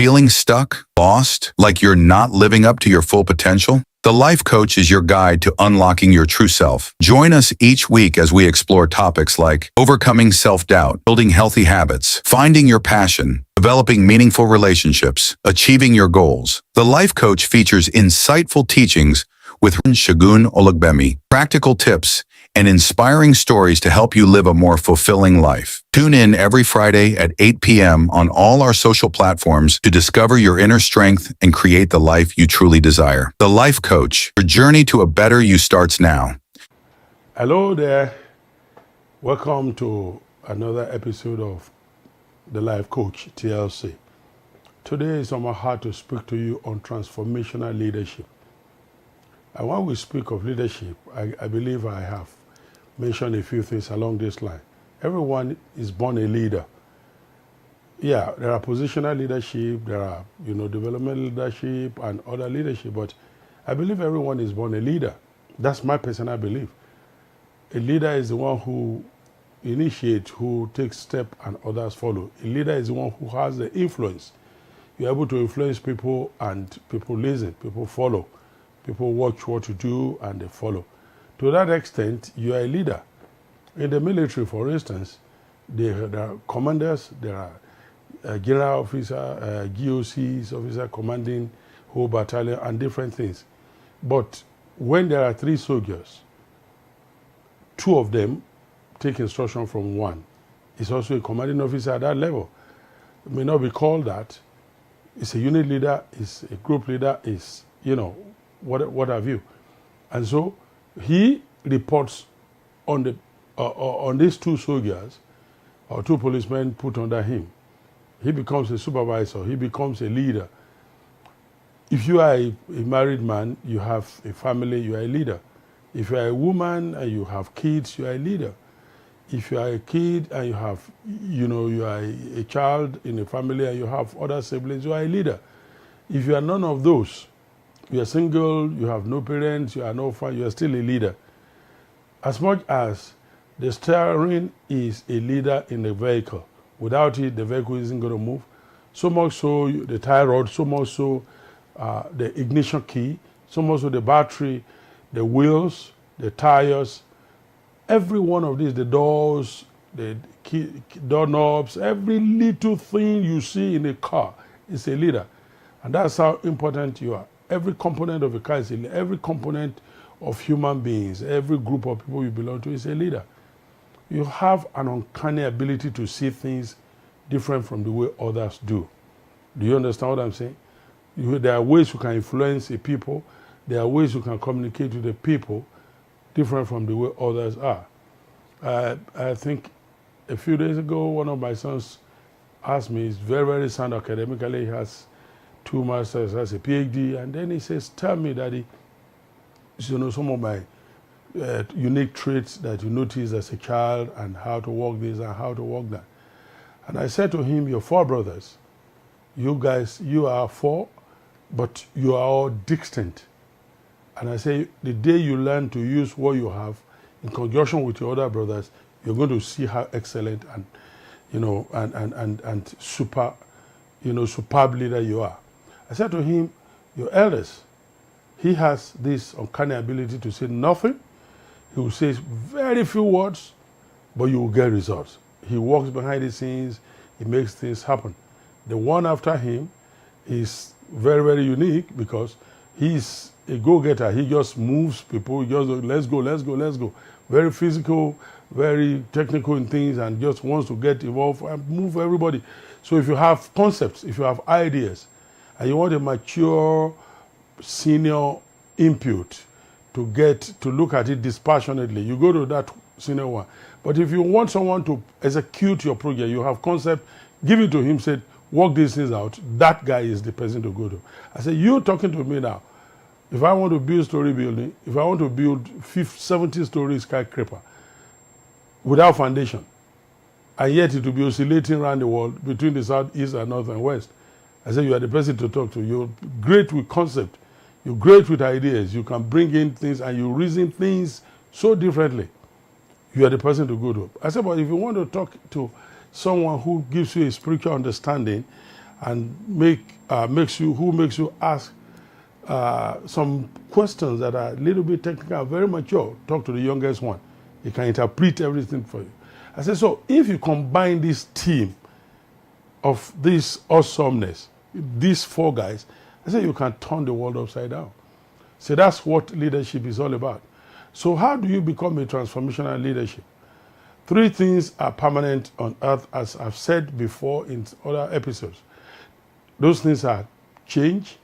Feeling stuck, lost, like you're not living up to your full potential? The Life Coach is your guide to unlocking your true self. Join us each week as we explore topics like overcoming self-doubt, building healthy habits, finding your passion, developing meaningful relationships, achieving your goals. The Life Coach features insightful teachings with Segun Olugbemi, practical tips, and inspiring stories to help you live a more fulfilling life. Tune in every Friday at 8 p.m. on all our social platforms to discover your inner strength and create the life you truly desire. The Life Coach, your journey to a better you starts now. Hello there. Welcome to another episode of The Life Coach, TLC. Today it's on my heart to speak to you on transformational leadership. And when we speak of leadership, I believe I have mentioned a few things along this line. Everyone is born a leader. Yeah, there are positional leadership, there are, developmental leadership and other leadership, but I believe everyone is born a leader. That's my personal belief. A leader is the one who initiates, who takes steps and others follow. A leader is the one who has the influence. You're able to influence people and people listen, people follow. People watch what you do and they follow. To that extent, you are a leader. In the military, for instance, there are commanders, there are general officer, GOCs, officer commanding whole battalion and different things. But when there are 3 soldiers, 2 of them take instruction from 1. It's also a commanding officer at that level. It may not be called that. It's a unit leader, it's a group leader, it's, what have you. And so he reports on these 2 soldiers or 2 policemen put under him. He becomes a supervisor, he becomes a leader. If you are a married man, you have a family, you are a leader. If you are a woman and you have kids, you are a leader. If you are a kid and you have, you are a child in a family and you have other siblings, you are a leader. If you are none of those, you are single, you have no parents, you are no fan, you are still a leader. As much as the steering is a leader in the vehicle, without it, the vehicle isn't going to move. So much so the tie rod, so much so the ignition key, so much so the battery, the wheels, the tires, every one of these, the doors, the key, doorknobs, every little thing you see in a car is a leader. And that's how important you are. Every component of a car is a leader. Every component of human beings, every group of people you belong to is a leader. You have an uncanny ability to see things different from the way others do. Do you understand what I'm saying? There are ways you can influence a people. There are ways you can communicate with the people different from the way others are. I think a few days ago, one of my sons asked me, he's very, very sound academically, he has 2 masters, has a PhD, and then he says, tell me, Daddy, some of my unique traits that you noticed as a child and how to work this and how to work that. And I said to him, you're 4 brothers. You guys, you are 4, but you are all distinct. And I say, the day you learn to use what you have in conjunction with your other brothers, you're going to see how excellent and, and superb leader you are. I said to him, your eldest, he has this uncanny ability to say nothing. He will say very few words, but you will get results. He works behind the scenes, he makes things happen. The one after him is very, very unique because he's a go-getter. He just moves people, he just let's go, let's go, let's go. Very physical, very technical in things and just wants to get involved and move everybody. So if you have concepts, if you have ideas, and you want a mature senior input to look at it dispassionately, you go to that senior one. But if you want someone to execute your project, you have concept, give it to him, say, work these things out, that guy is the person to go to. I say, you're talking to me now. If I want to build story building, if I want to build 70-story skyscraper without foundation, and yet it will be oscillating around the world between the south, east, and north and west, I say, you are the person to talk to. You're great with concept. You're great with ideas. You can bring in things and you reason things so differently. You are the person to go to. I said, but if you want to talk to someone who gives you a spiritual understanding and makes you ask some questions that are a little bit technical, very mature. Talk to the youngest one. He can interpret everything for you. I said, so if you combine this team of this awesomeness, these four guys, I said you can turn the world upside down. So that's what leadership is all about. So how do you become a transformational leadership? Three things are permanent on earth, as I've said before in other episodes. Those things are change,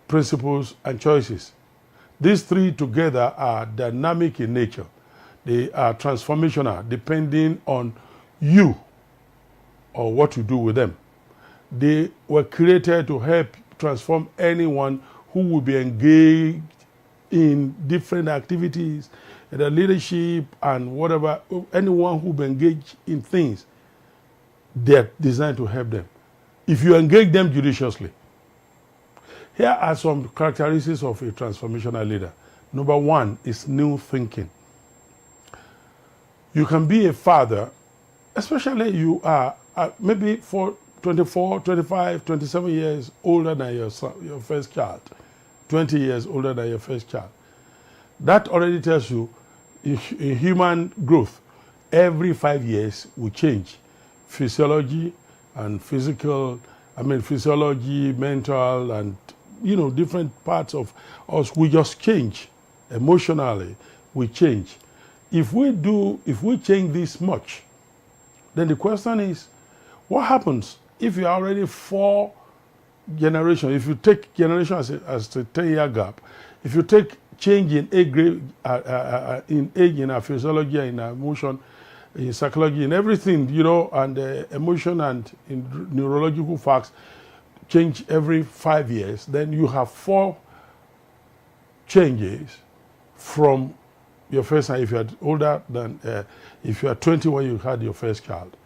principles, and choices. These three together are dynamic in nature. They are transformational depending on you or what you do with them. They were created to help transform anyone who will be engaged in different activities, the leadership and whatever, anyone who will be engaged in things, they're designed to help them. If you engage them judiciously. Here are some characteristics of a transformational leader. Number one is new thinking. You can be a father, especially you are maybe for 24, 25, 27 years older than your first child, 20 years older than your first child. That already tells you in human growth, every 5 years we change. Physiology and physiology, mental, and different parts of us, we just change. Emotionally, we change. If we change this much, then the question is, what happens if you are already 4 generations? If you take generation as a 10-year gap, if you take change in age, in our physiology, in our emotion, in psychology, in everything, and emotion and in neurological facts, change every 5 years, then you have 4 changes from your first time. If you are older than, if you are 20 when you had your first child,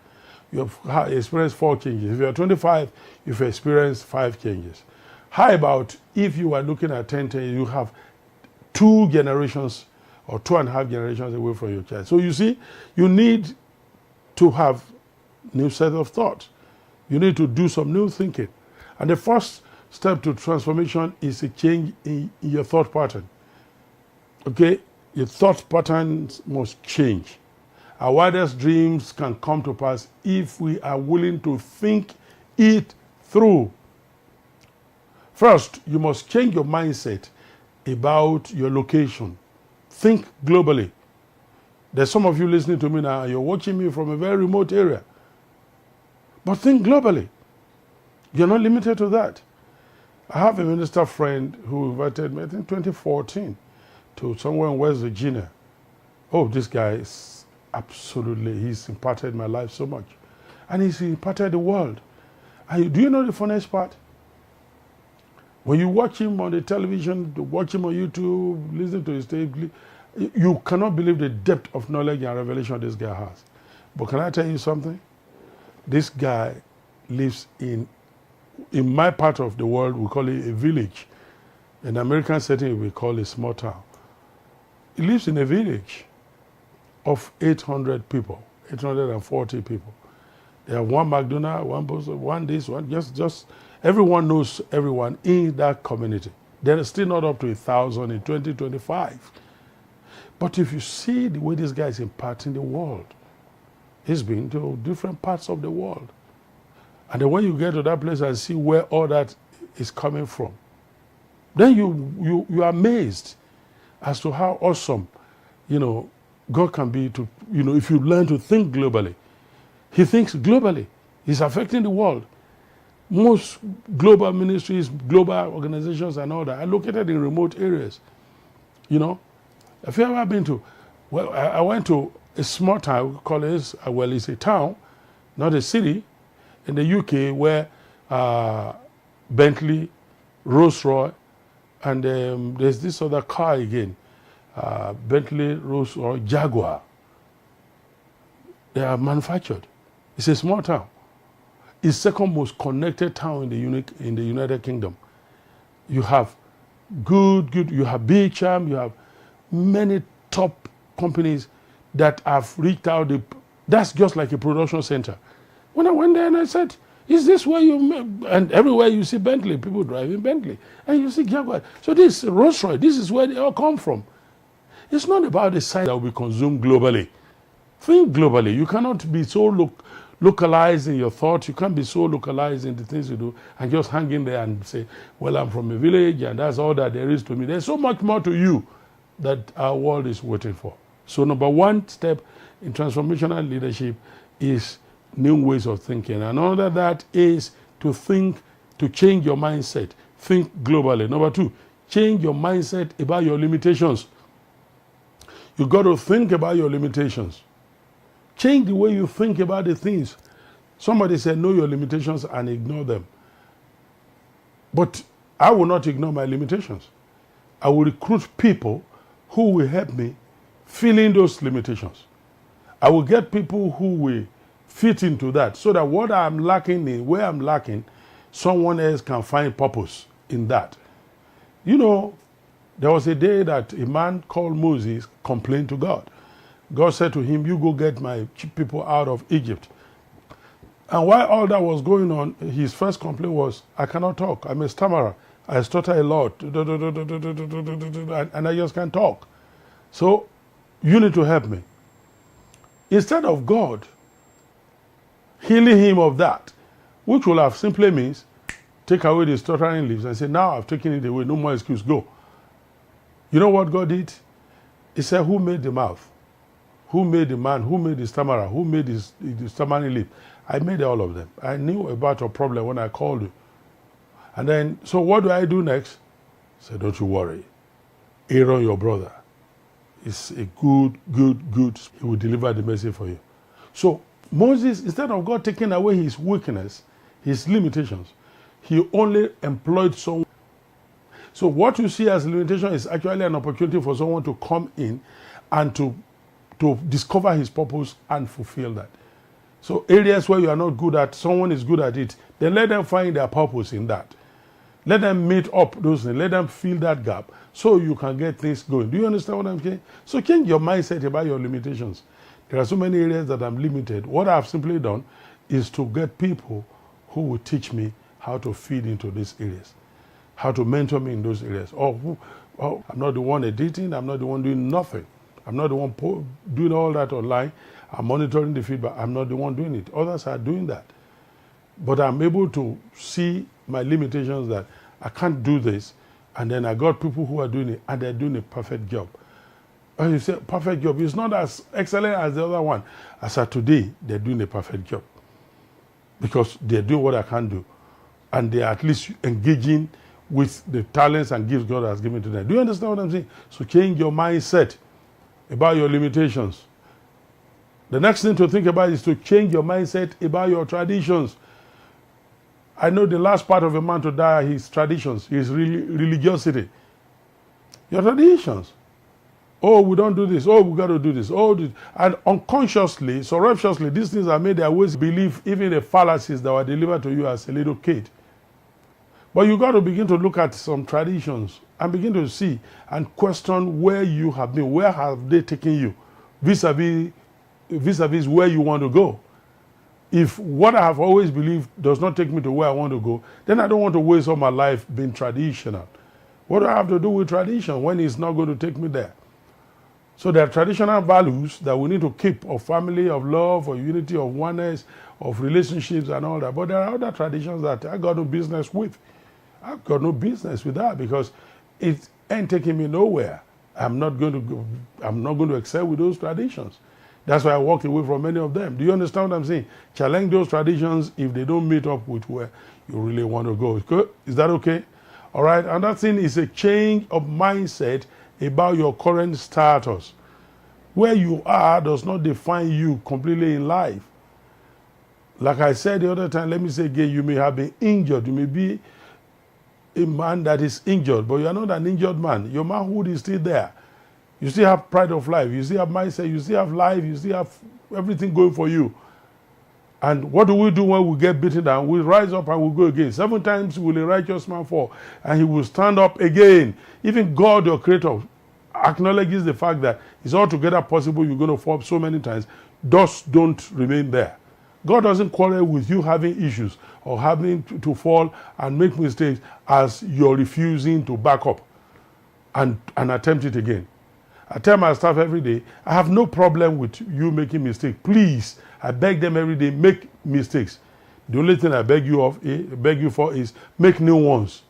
you have experienced 4 changes. If you are 25, you've experienced 5 changes. How about if you are looking at 10, you have 2 generations or 2.5 generations away from your child. So you see, you need to have new set of thoughts. You need to do some new thinking. And the first step to transformation is a change in your thought pattern. Okay? Your thought patterns must change. Our wildest dreams can come to pass if we are willing to think it through. First, you must change your mindset about your location. Think globally. There's some of you listening to me now, you're watching me from a very remote area. But think globally. You're not limited to that. I have a minister friend who invited me, I think 2014, to somewhere in West Virginia. Oh, this guy is absolutely, he's impacted my life so much. And he's impacted the world. And do you know the funniest part? When you watch him on the television, watch him on YouTube, listen to his tape, you cannot believe the depth of knowledge and revelation this guy has. But can I tell you something? This guy lives in my part of the world, we call it a village. In the American setting, we call it a small town. He lives in a village of 800 people, 840 people. They have one McDonald's, one post, one this, one just everyone knows everyone in that community. They're still not up to 1,000 in 2025. But if you see the way this guy is impacting the world, he's been to different parts of the world. And then when you get to that place and see where all that is coming from, then you are amazed as to how awesome, God can be to, if you learn to think globally. He thinks globally. He's affecting the world. Most global ministries, global organizations and all that are located in remote areas. Have you ever been to, well, I went to a small town, we call it, well, it's a town, not a city, in the UK where Bentley, Rolls-Royce, and there's this other car again, Bentley, Rolls-Royce, Jaguar. They are manufactured. It's a small town. It's second most connected town in the United Kingdom. You have you have BHM, you have many top companies that have reached out. That's just like a production center. When I went there and I said, Is this where and everywhere you see Bentley, people driving Bentley, and you see Jaguar. So this Rolls Royce, this is where they all come from. It's not about the size that will be consumed globally. Think globally. You cannot be so localized in your thoughts. You can't be so localized in the things you do and just hang in there and say, well, I'm from a village and that's all that there is to me. There's so much more to you that our world is waiting for. So number one step in transformational leadership is new ways of thinking. Another that is to change your mindset. Think globally. Number two, change your mindset about your limitations. You got to think about your limitations. Change the way you think about the things. Somebody said, know your limitations and ignore them. But I will not ignore my limitations. I will recruit people who will help me fill in those limitations. I will get people who will fit into that so that what I'm lacking in, where I'm lacking, someone else can find purpose in that. You know, there was a day that a man called Moses complained to God. God said to him, you go get my people out of Egypt. And while all that was going on, his first complaint was, I cannot talk. I'm a stammerer. I stutter a lot. And I just can't talk. So you need to help me. Instead of God healing him of that, which will have simply means, take away the stuttering lips and say, now I've taken it away, no more excuse, go. You know what God did? He said, who made the mouth? Who made the man? Who made the stammerer? Who made the stammering lip? I made all of them. I knew about your problem when I called you. And then, so what do I do next? I said, don't you worry. Aaron, your brother, is a good. He will deliver the message for you. So Moses, instead of God taking away his weakness, his limitations, he only employed someone. So what you see as limitation is actually an opportunity for someone to come in and to discover his purpose and fulfill that. So areas where you are not good at, someone is good at it, then let them find their purpose in that. Let them meet up those things. Let them fill that gap so you can get things going. Do you understand what I'm saying? So change your mindset about your limitations. There are so many areas that I'm limited. What I've simply done is to get people who will teach me how to feed into these areas, how to mentor me in those areas. I'm not the one editing. I'm not the one doing nothing. I'm not the one doing all that online. I'm monitoring the feedback. I'm not the one doing it. Others are doing that. But I'm able to see my limitations that I can't do this. And then I got people who are doing it, and they're doing a perfect job. And you say, perfect job. It's not as excellent as the other one. As of today, they're doing a perfect job. Because they're doing what I can't do. And they're at least engaging with the talents and gifts God has given to them. Do you understand what I'm saying? So change your mindset about your limitations. The next thing to think about is to change your mindset about your traditions. I know the last part of a man to die are his traditions, his religiosity. Your traditions. Oh, we don't do this. Oh, we got to do this. Oh, this. And unconsciously, surreptitiously, these things are made their ways believe even the fallacies that were delivered to you as a little kid. But you got to begin to look at some traditions and begin to see and question where you have been. Where have they taken you? Vis-a-vis where you want to go. If what I have always believed does not take me to where I want to go, then I don't want to waste all my life being traditional. What do I have to do with tradition when it's not going to take me there? So there are traditional values that we need to keep of family, of love, of unity, of oneness, of relationships and all that. But there are other traditions that I got no business with. I've got no business with that because it ain't taking me nowhere. I'm not going to excel with those traditions. That's why I walk away from many of them. Do you understand what I'm saying? Challenge those traditions if they don't meet up with where you really want to go. Good? Is that okay? All right. Another thing is a change of mindset about your current status. Where you are does not define you completely in life. Like I said the other time, let me say again, you may have been injured. You may be a man that is injured, but you are not an injured man. Your manhood is still there. You still have pride of life. You still have mindset. You still have life. You still have everything going for you. And what do we do when we get beaten down? We rise up and we go again. 7 times will a righteous man fall, and he will stand up again. Even God, your creator, acknowledges the fact that it's altogether possible you're going to fall so many times. Just don't remain there. God doesn't quarrel with you having issues or having to fall and make mistakes as you're refusing to back up and attempt it again. I tell my staff every day, I have no problem with you making mistakes. Please, I beg them every day, make mistakes. The only thing I beg you for is make new ones.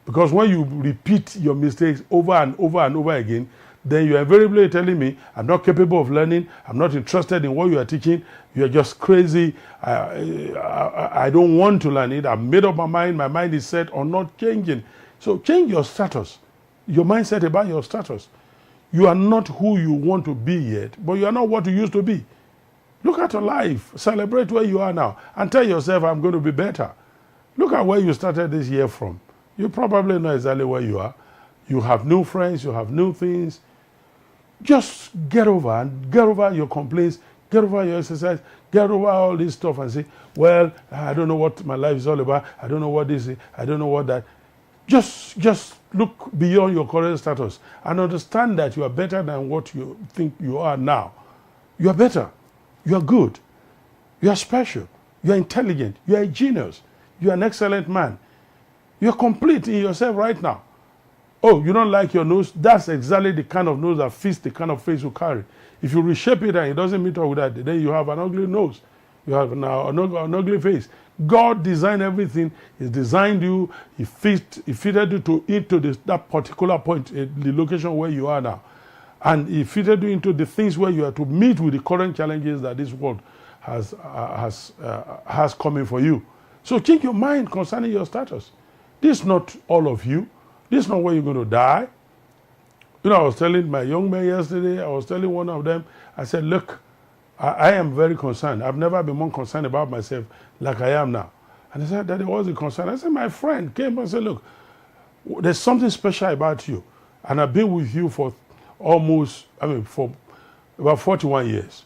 Because when you repeat your mistakes over and over and over again, then you're invariably telling me, I'm not capable of learning, I'm not interested in what you are teaching, you're just crazy, I don't want to learn it, I've made up my mind is set on not changing. So change your status, your mindset about your status. You are not who you want to be yet, but you are not what you used to be. Look at your life, celebrate where you are now, and tell yourself, I'm going to be better. Look at where you started this year from. You probably know exactly where you are. You have new friends, you have new things. Just get over your complaints, get over your exercise, get over all this stuff and say, well, I don't know what my life is all about, I don't know what this is, I don't know what that. Just look beyond your current status and understand that you are better than what you think you are now. You are better. You are good. You are special. You are intelligent. You are a genius. You are an excellent man. You are complete in yourself right now. Oh, you don't like your nose? That's exactly the kind of nose that fits the kind of face you carry. If you reshape it and it doesn't meet up with that, then you have an ugly nose. You have now an ugly face. God designed everything. He designed you. He fitted you into that particular point, the location where you are now. And He fitted you into the things where you are to meet with the current challenges that this world has coming for you. So change your mind concerning your status. This is not all of you. This is not where you're going to die. You know, I was telling my young men yesterday, I was telling one of them, I said, look, I am very concerned. I've never been more concerned about myself like I am now. And he said, Daddy, what's the concern? I said, my friend came and said, look, there's something special about you. And I've been with you for for about 41 years.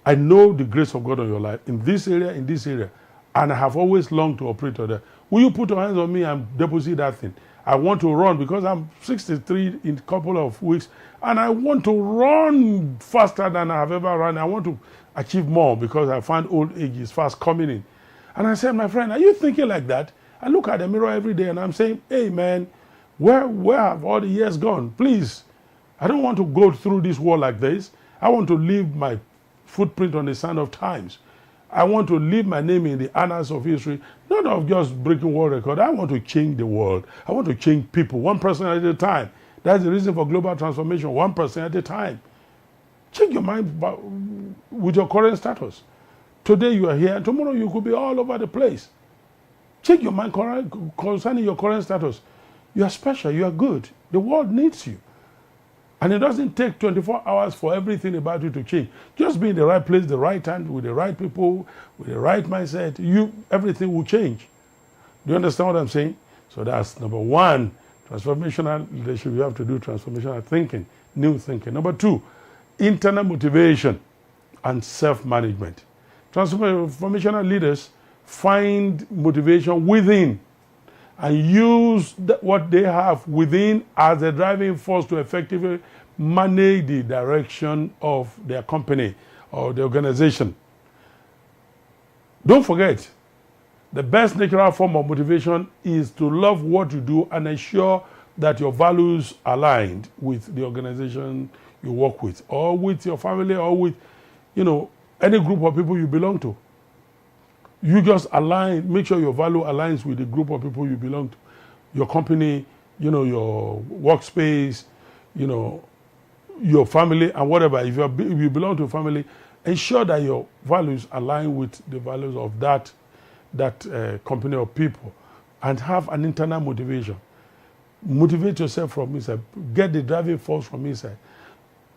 I know the grace of God on your life in this area, and I have always longed to operate on that. Will you put your hands on me and deposit that thing? I want to run because I'm 63 in a couple of weeks, and I want to run faster than I have ever run. I want to achieve more because I find old age is fast coming in. And I said, my friend, are you thinking like that? I look at the mirror every day and I'm saying, hey man, where have all the years gone? Please, I don't want to go through this world like this. I want to leave my footprint on the sand of times. I want to leave my name in the annals of history, not of just breaking world record. I want to change the world. I want to change people, one person at a time. That's the reason for global transformation, one person at a time. Change your mind with your current status. Today you are here, and tomorrow you could be all over the place. Change your mind concerning your current status. You are special, you are good. The world needs you. And it doesn't take 24 hours for everything about you to change. Just be in the right place, the right time, with the right people, with the right mindset, everything will change. Do you understand what I'm saying? So that's number one, transformational leadership. You have to do transformational thinking, new thinking. Number two, internal motivation and self-management. Transformational leaders find motivation within and use what they have within as a driving force to effectively manage the direction of their company or the organization. Don't forget, the best natural form of motivation is to love what you do and ensure that your values are aligned with the organization you work with, or with your family, or with, any group of people you belong to. You just make sure your value aligns with the group of people you belong to. Your company, your workspace, your family and whatever. If you belong to a family, ensure that your values align with the values of that company or people, and have an internal motivation. Motivate yourself from inside. Get the driving force from inside.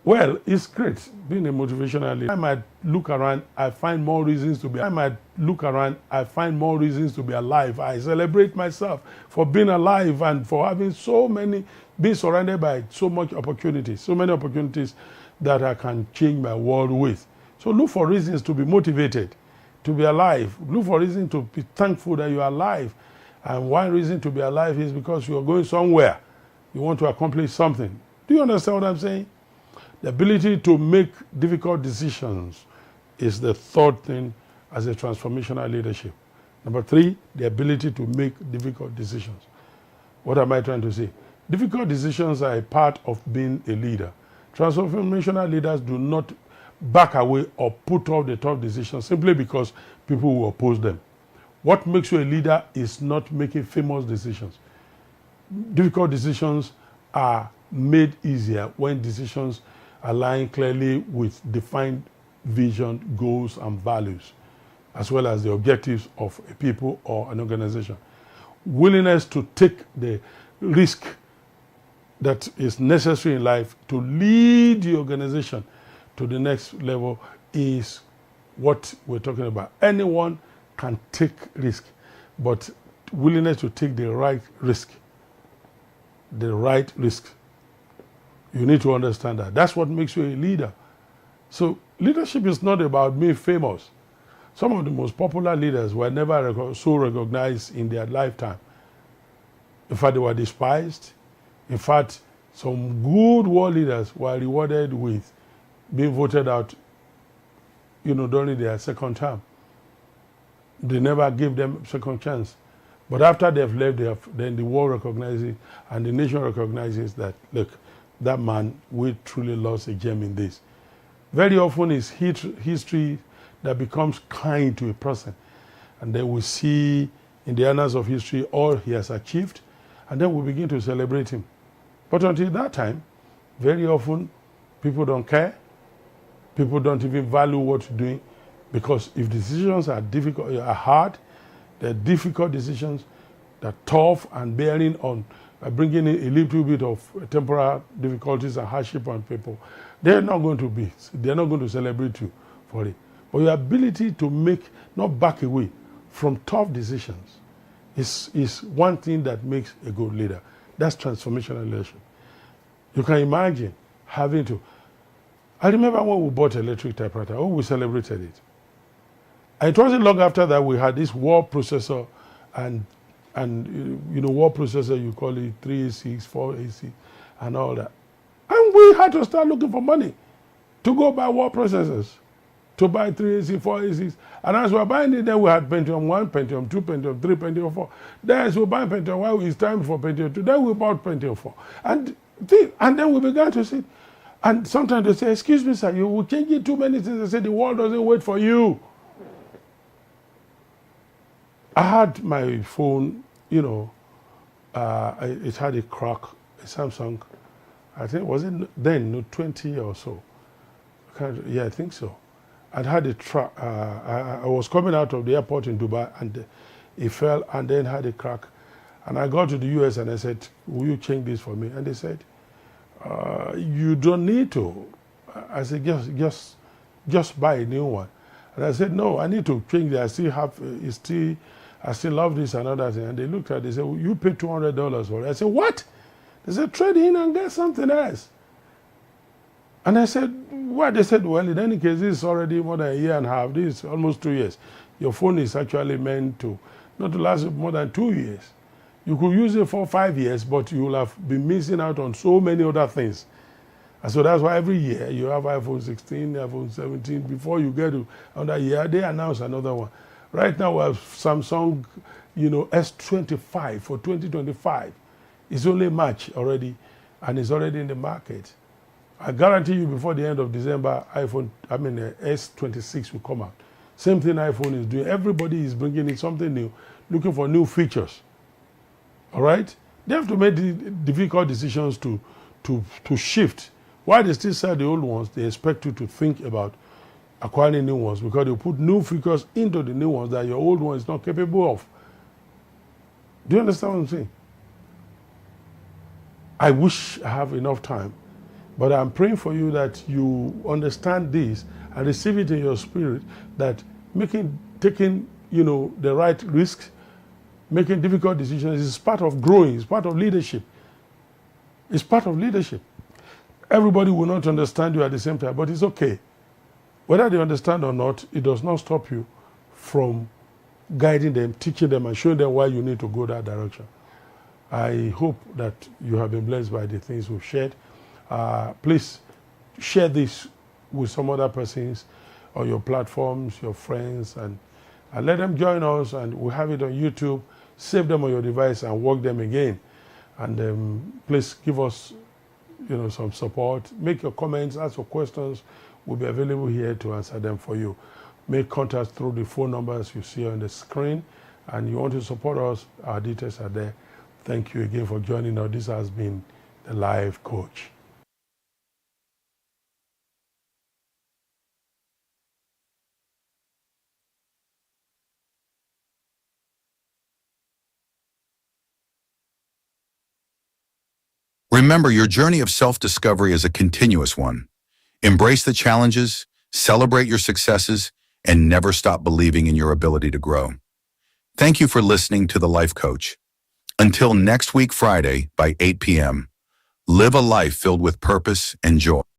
Well, it's great being a motivational leader. I might look around, I find more reasons to be alive. I celebrate myself for being alive and for having being surrounded by so many opportunities that I can change my world with. So look for reasons to be motivated, to be alive. Look for reasons to be thankful that you are alive. And one reason to be alive is because you are going somewhere. You want to accomplish something. Do you understand what I'm saying? The ability to make difficult decisions is the third thing as a transformational leadership. Number 3, the ability to make difficult decisions. What am I trying to say? Difficult decisions are a part of being a leader. Transformational leaders do not back away or put off the tough decisions simply because people will oppose them. What makes you a leader is not making famous decisions. Difficult decisions are made easier when decisions align clearly with defined vision, goals, and values, as well as the objectives of a people or an organization. Willingness to take the risk that is necessary in life to lead the organization to the next level is what we're talking about. Anyone can take risk, but willingness to take the right risk. The right risk. You need to understand that. That's what makes you a leader. So leadership is not about being famous. Some of the most popular leaders were never so recognized in their lifetime. In fact, they were despised. In fact, some good world leaders were rewarded with being voted out, during their second term. They never gave them second chance. But after they've left, then the world recognizes it, and the nation recognizes that, look, that man, we truly lost a gem in this. Very often it's history that becomes kind to a person. And then we see in the annals of history all he has achieved, and then we begin to celebrate him. But until that time, very often people don't care. People don't even value what you're doing, because if decisions are difficult, are hard, they're difficult decisions, they're tough and bearing on bringing in a little bit of temporal difficulties and hardship on people, they're not going to celebrate you for it. But your ability to not back away from tough decisions is one thing that makes a good leader. That's transformational leadership. You can imagine having to. I remember when we bought electric typewriter, we celebrated it. And it wasn't long after that we had this word processor and word processor, you call it 3A6, 4A6, and all that. And we had to start looking for money to go buy word processors, to buy 3A6, 4A6. And as we were buying it, then we had Pentium 1, Pentium 2, Pentium 3, Pentium 4. Then as we were buying Pentium 1, it's time for Pentium 2. Then we bought Pentium 4. And then we began to see. And sometimes they say, excuse me, sir, you will change it too many things. They say, the world doesn't wait for you. I had my phone, it had a crack, a Samsung. I think, was it then, no, 20 or so? I think so. I had a truck. I was coming out of the airport in Dubai, and it fell and then had a crack. And I got to the US and I said, will you change this for me? And they said, you don't need to. I said, just buy a new one. And I said, no, I need to change it. I still love this and other thing. And they looked at it, they said, well, you paid $200 for it. I said, what? They said, trade in and get something else. And I said, what? They said, well, in any case, this is already more than a year and a half. This is almost 2 years. Your phone is actually meant not to last more than 2 years. You could use it for 5 years, but you will have been missing out on so many other things. And so that's why every year you have iPhone 16, iPhone 17. Before you get to another year, they announce another one. Right now we have Samsung, S25 for 2025. It's only March already, and it's already in the market. I guarantee you before the end of December, S26 will come out. Same thing iPhone is doing. Everybody is bringing in something new, looking for new features. All right? They have to make the difficult decisions to shift. While they still sell the old ones, they expect you to think about acquiring new ones, because they put new features into the new ones that your old one is not capable of. Do you understand what I'm saying? I wish I have enough time, but I'm praying for you that you understand this and receive it in your spirit, that taking the right risks, making difficult decisions is part of growing, it's part of leadership. It's part of leadership. Everybody will not understand you at the same time, but it's okay. Whether they understand or not, it does not stop you from guiding them, teaching them, and showing them why you need to go that direction. I hope that you have been blessed by the things we've shared. Please share this with some other persons. on your platforms, your friends, and let them join us. And we have it on YouTube. Save them on your device and work them again. And please give us, some support. Make your comments, ask your questions. We'll be available here to answer them for you. Make contact through the phone numbers you see on the screen. And you want to support us, our details are there. Thank you again for joining us. This has been the Life Coach. Remember, your journey of self-discovery is a continuous one. Embrace the challenges, celebrate your successes, and never stop believing in your ability to grow. Thank you for listening to The Life Coach. Until next week, Friday, by 8 p.m., live a life filled with purpose and joy.